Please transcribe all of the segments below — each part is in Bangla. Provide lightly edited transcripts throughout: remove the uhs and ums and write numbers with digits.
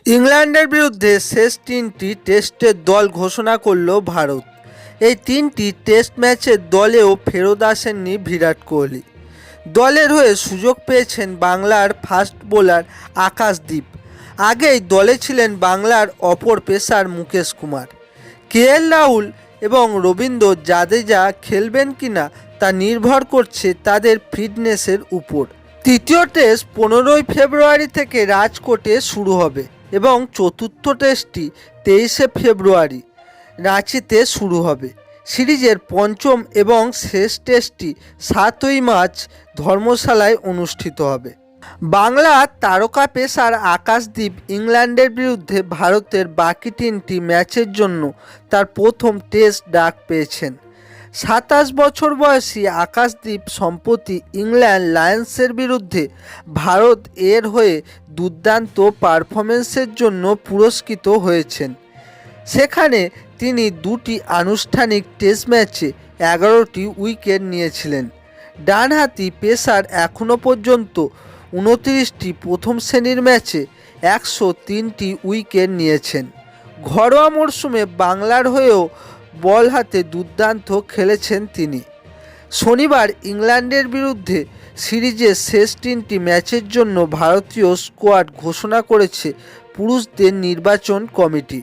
ইংল্যান্ডের বিরুদ্ধে শেষ তিনটি টেস্টের দল ঘোষণা করল ভারত। এই তিনটি টেস্ট ম্যাচের দলেও ফেরত আসেননি বিরাট কোহলি। দলের হয়ে সুযোগ পেয়েছেন বাংলার ফাস্ট বোলার আকাশদীপ। আগেই দলে ছিলেন বাংলার অপর পেসার মুকেশ কুমার। রাহুল এবং রবীন্দ্র জাদেজা খেলবেন কিনা তা নির্ভর করছে তাদের ফিটনেসের উপর। তৃতীয় টেস্ট 15ই ফেব্রুয়ারি থেকে রাজকোটে শুরু হবে এবং চতুর্থ টেস্টটি 23শে ফেব্রুয়ারি রাঁচিতে শুরু হবে। সিরিজের পঞ্চম এবং শেষ টেস্টটি 7ই মার্চ ধর্মশালায় অনুষ্ঠিত হবে। বাংলার তারকা পেসার আকাশদীপ ইংল্যান্ডের বিরুদ্ধে ভারতের বাকি তিনটি ম্যাচের জন্য তার প্রথম টেস্ট ডাক পেয়েছেন। 27 বছর বয়সী আকাশদীপ সম্প্রতি ইংল্যান্ড লায়ন্সের বিরুদ্ধে ভারত এর হয়ে দুর্দান্ত পারফরমেন্সের জন্য পুরস্কৃত হয়েছেন। সেখানে তিনি দুটি আনুষ্ঠানিক টেস্ট ম্যাচে 11টি উইকেট নিয়েছিলেন। ডানহাতি পেসার এখনও পর্যন্ত 29টি প্রথম শ্রেণীর ম্যাচে 103টি উইকেট নিয়েছেন। ঘরোয়া মরশুমে বাংলার হয়েও বল হাতে দুর্দান্ত খেলেছেন তিনি। শনিবার ইংল্যান্ডের বিরুদ্ধে সিরিজের শেষ তিনটি ম্যাচের জন্য ভারতীয় স্কোয়াড ঘোষণা করেছে পুরুষদের নির্বাচন কমিটি।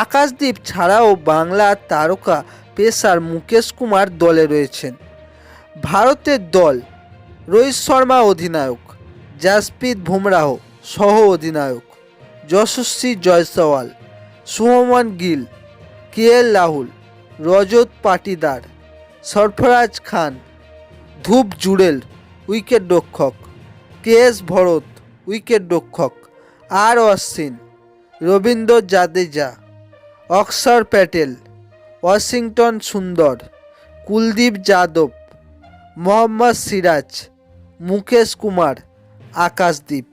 আকাশদীপ ছাড়াও বাংলার তারকা পেসার মুকেশ কুমার দলে রয়েছেন। ভারতের দল: রোহিত শর্মা অধিনায়ক, জাসপ্রীত বুমরাহ সহ অধিনায়ক, যশস্বী জয়সওয়াল, শুভমন গিল, রাহুল, রজত পাটিদার, সরফরাজ খান, ধ্রুব জুড়েল উইকেট রক্ষক, ভরত উইকেট রক্ষক, অশ্বিন, রবীন্দ্র জাদেজা, অক্ষর প্যাটেল, ওয়াশিংটন সুন্দর, কুলদীপ যাদব, মোহাম্মদ সিরাজ, মুকেশ কুমার, আকাশদীপ।